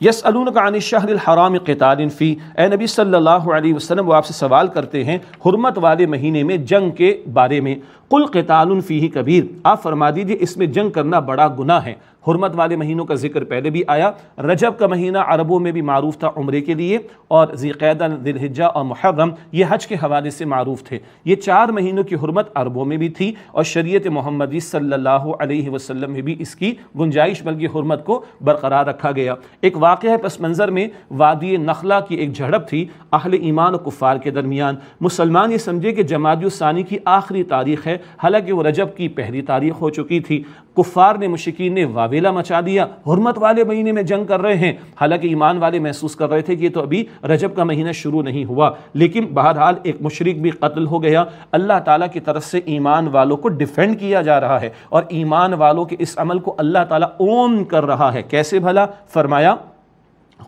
یسألونک عن الشہر الحرام قتال فی، اے نبی صلی اللہ علیہ وسلم وہ آپ سے سوال کرتے ہیں حرمت والے مہینے میں جنگ کے بارے میں، قل قتال فیہ کبیر، آپ فرما دیجئے اس میں جنگ کرنا بڑا گناہ ہے۔ حرمت والے مہینوں کا ذکر پہلے بھی آیا، رجب کا مہینہ عربوں میں بھی معروف تھا عمرے کے لیے، اور ذی القعدہ، ذی الحجہ اور محرم یہ حج کے حوالے سے معروف تھے۔ یہ 4 مہینوں کی حرمت عربوں میں بھی تھی، اور شریعت محمدی صلی اللہ علیہ وسلم میں بھی اس کی گنجائش بلکہ حرمت کو برقرار رکھا گیا۔ ایک واقعہ پس منظر میں وادی نخلا کی ایک جھڑپ تھی اہل ایمان و کفار کے درمیان۔ مسلمان یہ سمجھے کہ جمادی الثانی کی آخری تاریخ ہے، حالانکہ وہ رجب کی پہلی تاریخ ہو چکی تھی۔ کفار نے، مشرکین نے واویلا مچا دیا، حرمت والے مہینے میں جنگ کر رہے ہیں، حالانکہ ایمان والے محسوس کر رہے تھے کہ یہ تو ابھی رجب کا مہینہ شروع نہیں ہوا، لیکن بہرحال ایک مشرک بھی قتل ہو گیا۔ اللہ تعالیٰ کی طرف سے ایمان والوں کو ڈیفینڈ کیا جا رہا ہے، اور ایمان والوں کے اس عمل کو اللہ تعالیٰ اون کر رہا ہے۔ کیسے بھلا؟ فرمایا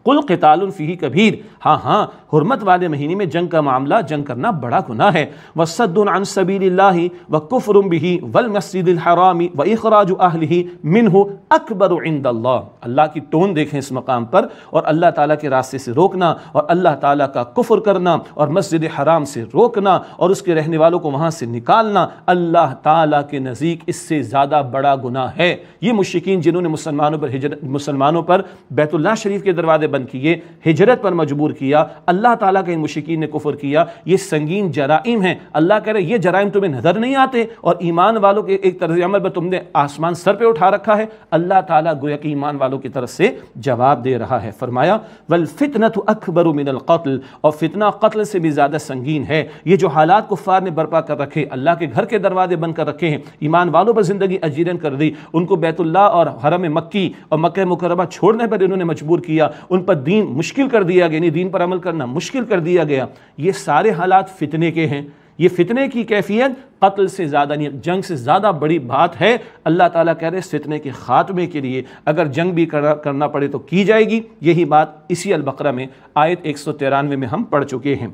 قل قتال فیہ کبیر، ہاں حرمت والے مہینے میں جنگ کا معاملہ، جنگ کرنا بڑا گناہ ہے۔ وصد عن سبیل اللہ وکفر بہ والمسجد الحرام واخراج اہلہ منہ اکبر عند اللہ۔ اللہ کی ٹون دیکھیں اس مقام پر، اور اللہ تعالیٰ کے راستے سے روکنا، اور اللہ تعالیٰ کا کفر کرنا، اور مسجد حرام سے روکنا، اور اس کے رہنے والوں کو وہاں سے نکالنا، اللہ تعالیٰ کے نزدیک اس سے زیادہ بڑا گناہ ہے۔ یہ مشرکین جنہوں نے مسلمانوں پر بیت اللہ شریف کے دروازے بند کیے، ہجرت پر مجبور کیا، اللہ تعالیٰ کا ان مشرکین نے کفر کیا، یہ سنگین جرائم ہیں۔ اللہ کہہ رہے یہ جرائم تمہیں نظر نہیں آتے، اور ایمان والوں کے ایک طرز عمل پر تم نے آسمان سر پہ اٹھا رکھا ہے۔ اللہ تعالیٰ گویا کہ ایمان والوں کی طرف سے جواب دے رہا ہے۔ فرمایا والفتنة اکبر من القتل، اور فتنہ قتل سے بھی زیادہ سنگین ہے۔ یہ جو حالات کفار نے برپا کر رکھے، اللہ کے گھر کے دروازے بند کر رکھے ہیں، ایمان والوں پر زندگی اجیرن کر دی، ان کو بیت اللہ اور حرم مکی اور مکہ مکرمہ چھوڑنے پر انہوں نے مجبور کیا، ان پر دین مشکل کر دیا گیا، یعنی دین پر عمل کرنا مشکل کر دیا گیا، یہ سارے حالات فتنے کے ہیں۔ یہ فتنے کی کیفیت قتل سے زیادہ نہیں، جنگ سے زیادہ بڑی بات ہے۔ اللہ تعالیٰ کہہ رہے اس فتنے کے خاتمے کے لیے اگر جنگ بھی کرنا پڑے تو کی جائے گی۔ یہی بات اسی البقرہ میں آیت 193 میں ہم پڑھ چکے ہیں۔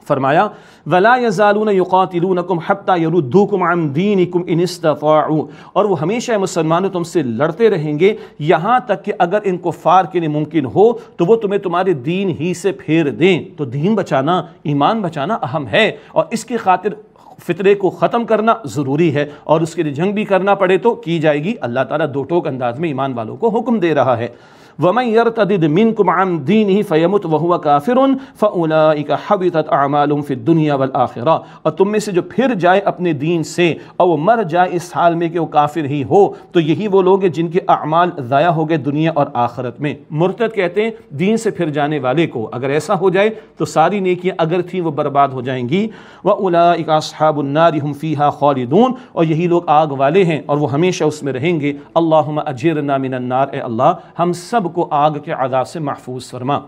فرمایا وَلَا يَزَالُونَ يُقَاتِلُونَكُمْ حَتَّى يَرُدُّوكُمْ عَنْ دِينِكُمْ إِنِ اسْتَطَاعُوا، اور وہ ہمیشہ مسلمانوں تم سے لڑتے رہیں گے یہاں تک کہ اگر ان کفار کے لیے ممکن ہو تو وہ تمہیں تمہارے دین ہی سے پھیر دیں۔ تو دین بچانا، ایمان بچانا اہم ہے، اور اس کی خاطر فتنے کو ختم کرنا ضروری ہے، اور اس کے لیے جنگ بھی کرنا پڑے تو کی جائے گی۔ اللہ تعالیٰ دو ٹوک انداز میں ایمان والوں کو حکم دے رہا ہے۔ وَمَن يَرْتَدِدْ مِنْكُمْ عَنْ دِينِهِ فَيَمُتْ وَهُوَ كَافِرٌ فَأُولَٰئِكَ حَبِطَتْ أَعْمَالُهُمْ فِي الدُّنْيَا وَالْآخِرَةِ، اور تم میں سے جو پھر جائے اپنے دین سے اور وہ مر جائے اس حال میں کہ وہ کافر ہی ہو، تو یہی وہ لوگ ہیں جن کے اعمال ضائع ہو گئے دنیا اور آخرت میں۔ مرتد کہتے ہیں دین سے پھر جانے والے کو، اگر ایسا ہو جائے تو ساری نیکیاں اگر تھیں وہ برباد ہو جائیں گی۔ وَأُولَٰئِكَ أَصْحَابُ النَّارِ هُمْ فِيهَا خَالِدُونَ، اور یہی لوگ آگ والے ہیں اور وہ ہمیشہ اس میں رہیں گے۔ اللہم اجرنا من النار، اے اللہ ہم سب کو آگ کے عذاب سے محفوظ فرما۔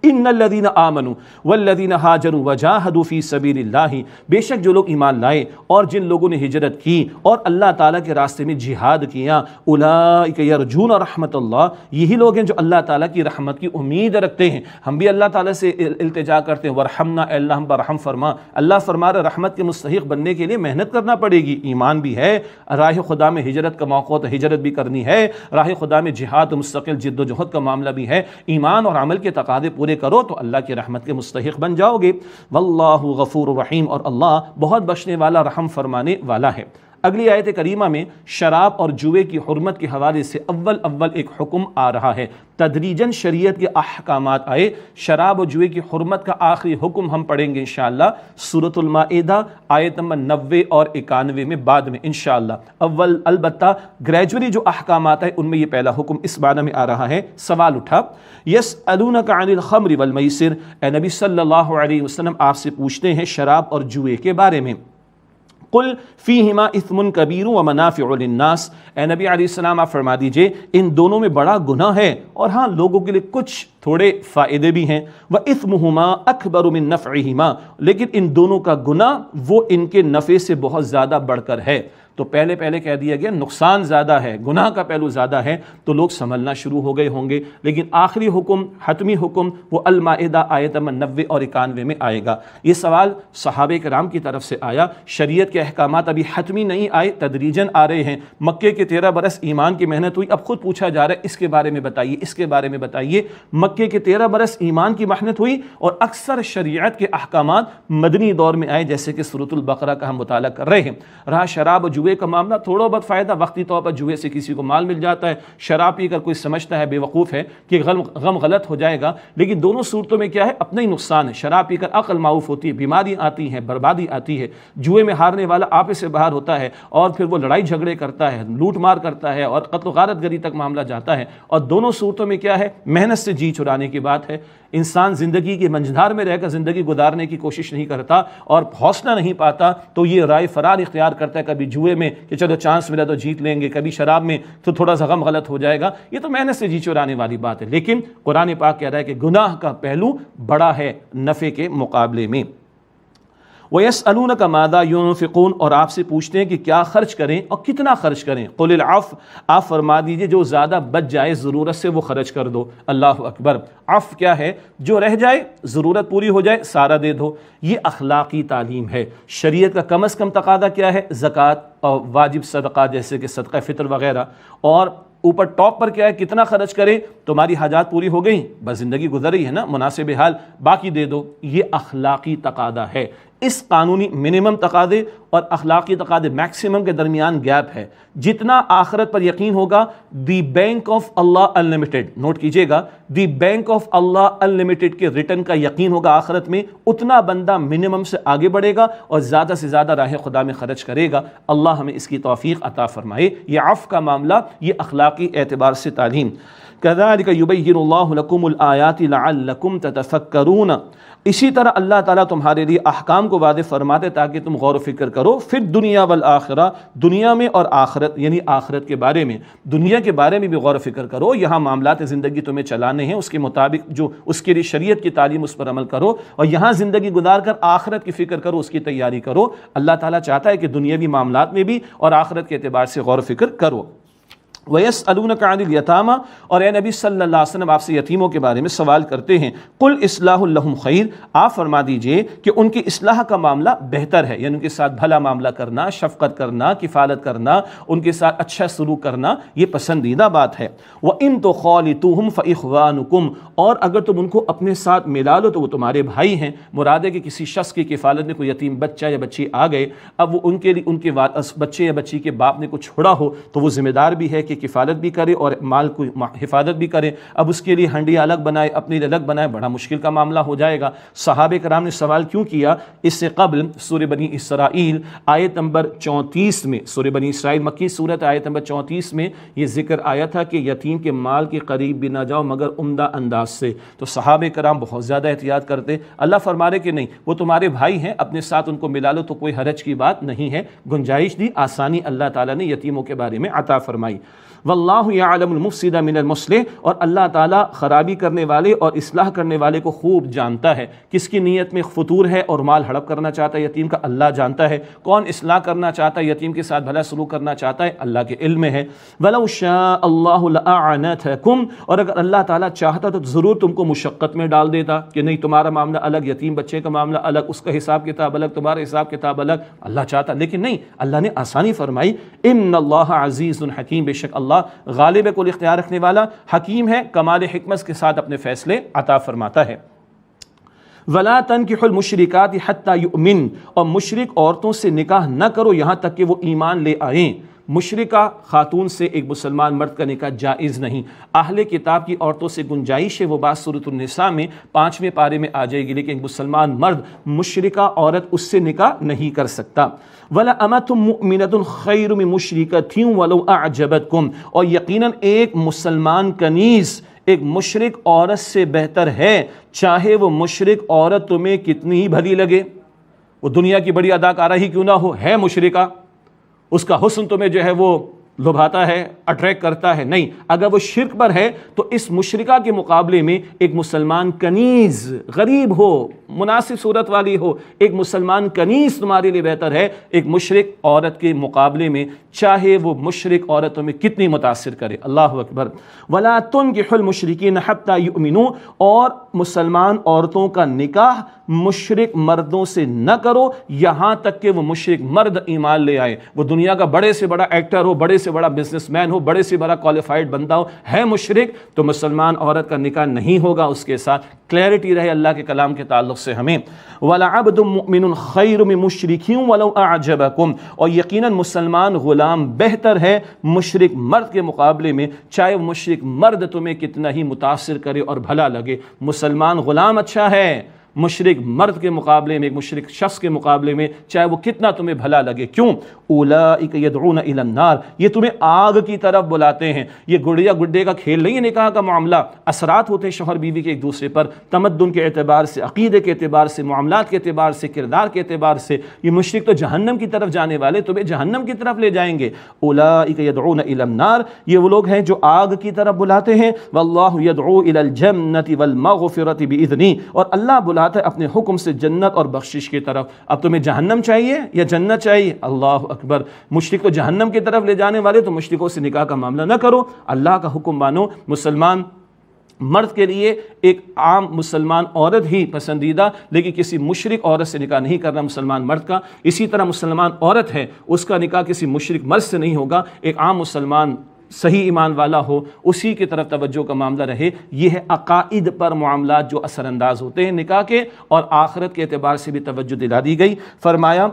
ان الذین آمنوا والذین ہاجروا وجاہدوا فی سبیل اللہ، بے شک جو لوگ ایمان لائے اور جن لوگوں نے ہجرت کی اور اللہ تعالیٰ کے راستے میں جہاد کیا، اولئک یرجون رحمت اللہ، یہی لوگ ہیں جو اللہ تعالیٰ کی رحمت کی امید رکھتے ہیں۔ ہم بھی اللہ تعالیٰ سے التجا کرتے ہیں ورحمنا، اے اللہ ہم پر رحم فرما۔ اللہ فرما رہا رحمت کے مستحق بننے کے لیے محنت کرنا پڑے گی، ایمان بھی ہے، راہ خدا میں ہجرت کا موقع تو ہجرت بھی کرنی ہے، راہ خدا میں جہاد مستقل جد و جہد کا معاملہ بھی ہے، ایمان اور عمل کے تقاضے پورے کرو تو اللہ کی رحمت کے مستحق بن جاؤ گے۔ واللہ غفور رحیم، اور اللہ بہت بخشنے والا، رحم فرمانے والا ہے۔ اگلی آیت کریمہ میں شراب اور جوئے کی حرمت کے حوالے سے اول ایک حکم آ رہا ہے، تدریجاً شریعت کے احکامات آئے۔ شراب اور جوئے کی حرمت کا آخری حکم ہم پڑھیں گے انشاءاللہ سورۃ المائدہ آیت نمبر 90 اور 91 میں بعد میں انشاءاللہ۔ اول البتہ گریجولی جو احکامات آئے ان میں یہ پہلا حکم اس معنی میں آ رہا ہے۔ سوال اٹھا یسألونک عن الخمر والمیسر، اے نبی صلی اللہ علیہ وسلم آپ سے پوچھتے ہیں شراب اور جوئے کے بارے میں۔ قل فیہما اثم کبیر ومنافع للناس، اے نبی علیہ السلام آپ فرما دیجئے ان دونوں میں بڑا گناہ ہے، اور ہاں لوگوں کے لیے کچھ تھوڑے فائدے بھی ہیں، وَإِثْمُهُمَا أَكْبَرُ مِن نَفْعِهِمَا، لیکن ان دونوں کا گناہ وہ ان کے نفع سے بہت زیادہ بڑھ کر ہے۔ تو پہلے کہہ دیا گیا نقصان زیادہ ہے، گناہ کا پہلو زیادہ ہے، تو لوگ سنبھلنا شروع ہو گئے ہوں گے، لیکن آخری حکم، حتمی حکم، وہ المائدہ آیت نمبر 90 اور 91 میں آئے گا۔ یہ سوال صحابہ کرام کی طرف سے آیا، شریعت کے احکامات ابھی حتمی نہیں آئے، تدریجاً آ رہے ہیں۔ مکے کے 13 برس ایمان کی محنت ہوئی، اب خود پوچھا جا رہا ہے اس کے بارے میں بتائیے، اس کے بارے میں بتائیے۔ مکے کے 13 برس ایمان کی محنت ہوئی اور اکثر شریعت کے احکامات مدنی دور میں آئے، جیسے کہ سورۃ البقرہ کا ہم مطالعہ کر رہے ہیں۔ رہا شراب و جوئے کا معاملہ، تھوڑا بہت فائدہ وقتی طور پر جوئے سے کسی کو مال مل جاتا ہے، شراب پی کر کوئی سمجھتا ہے، بے وقوف ہے کہ غم غلط ہو جائے گا، لیکن دونوں صورتوں میں کیا ہے، اپنا ہی نقصان ہے۔ شراب پی کر عقل معوف ہوتی ہے، بیماری آتی ہے، بربادی آتی ہے، جوئے میں ہارنے والا آپے سے باہر ہوتا ہے اور پھر وہ لڑائی جھگڑے کرتا ہے، لوٹ مار کرتا ہے اور قتل و غارت گری تک معاملہ جاتا ہے، اور دونوں صورتوں میں کیا ہے، محنت سے جی چھڑانے کی بات ہے۔ انسان زندگی کی منجھدار میں رہ کر زندگی گزارنے کی کوشش نہیں کرتا اور حوصلہ نہیں پاتا، تو یہ رائے فرار اختیار کرتا ہے، کبھی جوئے میں کہ چلو چانس ملا تو جیت لیں گے، کبھی شراب میں تو تھوڑا سا غم غلط ہو جائے گا، یہ تو محنت سے جی چرانے والی بات ہے۔ لیکن قرآن پاک کہہ رہا ہے کہ گناہ کا پہلو بڑا ہے نفع کے مقابلے میں۔ وَيَسْأَلُونَكَ مَاذَا يُنْفِقُونَ، اور آپ سے پوچھتے ہیں کہ کیا خرچ کریں اور کتنا خرچ کریں۔ قُلِ الْعَفْوَ، آپ فرما دیجئے جو زیادہ بچ جائے ضرورت سے وہ خرچ کر دو۔ اللہ اکبر۔ عفو کیا ہے؟ جو رہ جائے، ضرورت پوری ہو جائے، سارا دے دو۔ یہ اخلاقی تعلیم ہے۔ شریعت کا کم از کم تقاضا کیا ہے؟ زکوٰۃ اور واجب صدقہ جیسے کہ صدقہ فطر وغیرہ، اور اوپر ٹاپ پر کیا ہے، کتنا خرچ کرے، تمہاری حاجات پوری ہو گئیں، بس زندگی گزر رہی ہے نا، مناسب حال، باقی دے دو۔ یہ اخلاقی تقاضا ہے۔ اس قانونی منیمم تقاضے اور اخلاقی تقاضے میکسیمم کے درمیان گیپ ہے۔ جتنا آخرت پر یقین ہوگا، دی بینک آف اللہ انلمیٹڈ، نوٹ کیجئے گا، دی بینک آف اللہ انلمیٹڈ کے ریٹرن کا یقین ہوگا آخرت میں، اتنا بندہ منیمم سے آگے بڑھے گا اور زیادہ سے زیادہ راہ خدا میں خرچ کرے گا۔ اللہ ہمیں اس کی توفیق عطا فرمائے۔ یہ عفو کا معاملہ، یہ اخلاقی اعتبار سے تعلیم۔ كذلك يبين الله لكم الآيات لعلكم تتفكرون، اسی طرح اللہ تعالیٰ تمہارے لیے احکام کو واضح فرماتے تاکہ تم غور و فکر کرو، پھر دنیا والآخرہ، دنیا میں اور آخرت، یعنی آخرت کے بارے میں، دنیا کے بارے میں بھی غور و فکر کرو۔ یہاں معاملات زندگی تمہیں چلانے ہیں، اس کے مطابق جو اس کے لیے شریعت کی تعلیم، اس پر عمل کرو، اور یہاں زندگی گزار کر آخرت کی فکر کرو، اس کی تیاری کرو۔ اللہ تعالیٰ چاہتا ہے کہ دنیاوی معاملات میں بھی اور آخرت کے اعتبار سے غور و فکر کرو۔ وَيَسْأَلُونَكَ عَنِ الْيَتَامَى، اور اے نبی صلی اللہ علیہ وسلم آپ سے یتیموں کے بارے میں سوال کرتے ہیں۔ قُلْ إِصْلَاحٌ لَهُمْ خَيْرٌ، آپ فرما دیجئے کہ ان کی اصلاح کا معاملہ بہتر ہے، یعنی ان کے ساتھ بھلا معاملہ کرنا، شفقت کرنا، کفالت کرنا، ان کے ساتھ اچھا سلوک کرنا، یہ پسندیدہ بات ہے۔ وَإِن تُخَالِطُوهُمْ فَإِخْوَانُكُمْ، اور اگر تم ان کو اپنے ساتھ ملا لو تو وہ تمہارے بھائی ہیں۔ مراد ہے کہ کسی شخص کی کفالت میں کوئی یتیم بچہ یا بچی آ گئے، اب وہ ان کے لیے، ان کے بچے یا بچی کے باپ نے کچھ چھوڑا ہو تو وہ ذمہ دار بھی ہے کہ کفالت بھی کرے اور مال کو حفاظت بھی کرے۔ اب اس کے لیے ہنڈی الگ بنائے، اپنی الگ بنائے، بڑا مشکل کا معاملہ ہو جائے گا۔ صحابہ کرام نے سوال کیوں کیا؟ اس سے قبل سورہ بنی اسرائیل آیت نمبر 34 میں، سورہ بنی اسرائیل مکی سورت آیت نمبر 34 میں یہ ذکر آیا تھا کہ یتیم کے مال کے قریب بھی نہ جاؤ مگر عمدہ انداز سے۔ تو صحابہ کرام بہت زیادہ احتیاط کرتے۔ اللہ فرما رہے کہ نہیں، وہ تمہارے بھائی ہیں، اپنے ساتھ ان کو ملا لو تو کوئی حرج کی بات نہیں ہے، گنجائش دی، آسانی اللہ تعالیٰ نے یتیموں کے بارے میں عطا فرمائی۔ واللہ یعلم المفسد من المصلح، اور اللہ تعالیٰ خرابی کرنے والے اور اصلاح کرنے والے کو خوب جانتا ہے۔ کس کی نیت میں فطور ہے اور مال ہڑپ کرنا چاہتا ہے یتیم کا، اللہ جانتا ہے۔ کون اصلاح کرنا چاہتا ہے یتیم کے ساتھ بھلا سلوک کرنا چاہتا ہے، اللہ کے علم میں ہے۔ وَلَوْ شَاءَ اللَّهُ لَأَعْنَتَكُمْ، اور اگر اللہ تعالیٰ چاہتا تو ضرور تم کو مشقت میں ڈال دیتا کہ نہیں، تمہارا معاملہ الگ، یتیم بچے کا معاملہ الگ، اس کا حساب کتاب الگ، تمہارا حساب کتاب الگ، اللہ چاہتا، لیکن نہیں، اللہ نے آسانی فرمائی۔ ان اللہ عزیز حکیم، بے شک اللہ غالب کل اختیار رکھنے والا، حکیم ہے، کمال حکمت کے ساتھ اپنے فیصلے عطا فرماتا ہے۔ وَلَا تَنْكِحُوا الْمُشْرِكَاتِ حَتَّى يُؤْمِنْ، اور مشرک عورتوں سے نکاح نہ کرو یہاں تک کہ وہ ایمان لے آئیں۔ مشرکہ خاتون سے ایک مسلمان مرد کا نکاح جائز نہیں۔ اہل کتاب کی عورتوں سے گنجائش ہے، وہ بات سورۃ النساء میں 5ویں پارے میں آ جائے گی، لیکن ایک مسلمان مرد مشرکہ عورت اس سے نکاح نہیں کر سکتا۔ وَلَأَمَةٌ مُؤْمِنَةٌ خَيْرٌ مِّن مُشْرِكَةٍ وَلَوْ أَعْجَبَتْكُمْ، اور یقیناً ایک مسلمان کنیز ایک مشرک عورت سے بہتر ہے، چاہے وہ مشرک عورت تمہیں کتنی ہی بھلی لگے، وہ دنیا کی بڑی اداکارہ ہی کیوں نہ ہو، ہے مشرکہ، اس کا حسن تمہیں جو ہے وہ لبھاتا ہے، اٹریکٹ کرتا ہے، نہیں، اگر وہ شرک پر ہے تو اس مشرکہ کے مقابلے میں ایک مسلمان کنیز غریب ہو، مناسب صورت والی ہو، ایک مسلمان کنیز تمہارے لیے بہتر ہے ایک مشرک عورت کے مقابلے میں، چاہے وہ مشرک عورت تمہیں کتنی متاثر کرے۔ اللہ اکبر۔ وَلَا تُنْكِحُوا الْمُشْرِكِينَ حَتَّى يُؤْمِنُوا، اور مسلمان عورتوں کا نکاح مشرک مردوں سے نہ کرو یہاں تک کہ وہ مشرک مرد ایمان لے آئے، وہ دنیا کا بڑے سے بڑا ایکٹر ہو، بڑے سے بڑا بزنس مین ہو، بڑے سے بڑا کوالیفائڈ بندہ ہو، ہے مشرک تو مسلمان عورت کا نکاح نہیں ہوگا اس کے ساتھ۔ کلیئرٹی رہے اللہ کے کلام کے تعلق سے ہمیں۔ وَلَعَبْدٌ مُؤْمِنٌ خَيْرٌ مِّن مُشْرِكٍ وَلَوْ أَعْجَبَكُمْ، اور یقیناً مسلمان غلام بہتر ہے مشرک مرد کے مقابلے میں، چاہے وہ مشرک مرد تمہیں کتنا ہی متاثر کرے اور بھلا لگے، مسلمان غلام اچھا ہے مشرک مرد کے مقابلے میں، ایک مشرک شخص کے مقابلے میں، چاہے وہ کتنا تمہیں بھلا لگے۔ کیوں؟ اولئک یدعون الی النار، یہ تمہیں آگ کی طرف بلاتے ہیں۔ یہ گڑیا گڈے کا کھیل نہیں ہے نکاح کا معاملہ، اثرات ہوتے ہیں شوہر بیوی کے ایک دوسرے پر، تمدن کے اعتبار سے، عقیدے کے اعتبار سے، معاملات کے اعتبار سے، کردار کے اعتبار سے۔ یہ مشرک تو جہنم کی طرف جانے والے تمہیں جہنم کی طرف لے جائیں گے۔ اولئک یدعون الی النار، یہ وہ لوگ ہیں جو آگ کی طرف بلاتے ہیں۔ واللہ یدعو الی الجنۃ والمغفرۃ باذنہ، اور اللہ بلاتا ہے اپنے حکم سے جنت اور بخشش کی طرف۔ اب تمہیں جہنم چاہیے یا جنت چاہیے؟ اللہ اکبر۔ مشرک کو جہنم کی طرف لے جانے والے تو مشرکوں سے نکاح کا معاملہ نہ کرو، اللہ کا حکم مانو۔ مسلمان مرد کے لیے ایک عام مسلمان عورت ہی پسندیدہ، لیکن کسی مشرک عورت سے نکاح نہیں کرنا مسلمان مرد کا۔ اسی طرح مسلمان عورت ہے اس کا نکاح کسی مشرک مرد سے نہیں ہوگا، ایک عام مسلمان صحیح ایمان والا ہو اسی کی طرف توجہ کا معاملہ رہے۔ یہ ہے عقائد پر معاملات جو اثر انداز ہوتے ہیں نکاح کے، اور آخرت کے اعتبار سے بھی توجہ دلا دی گئی۔ فرمایا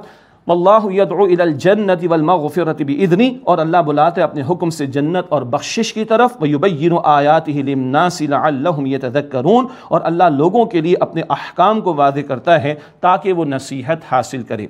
واللہ یدعو الی الجنۃ والمغفرۃ باذنہ، اور اللہ بلاتے اپنے حکم سے جنت اور بخشش کی طرف۔ ویبین آیاتہ للناس لعلہم یتذکرون، اور اللہ لوگوں کے لیے اپنے احکام کو واضح کرتا ہے تاکہ وہ نصیحت حاصل کرے۔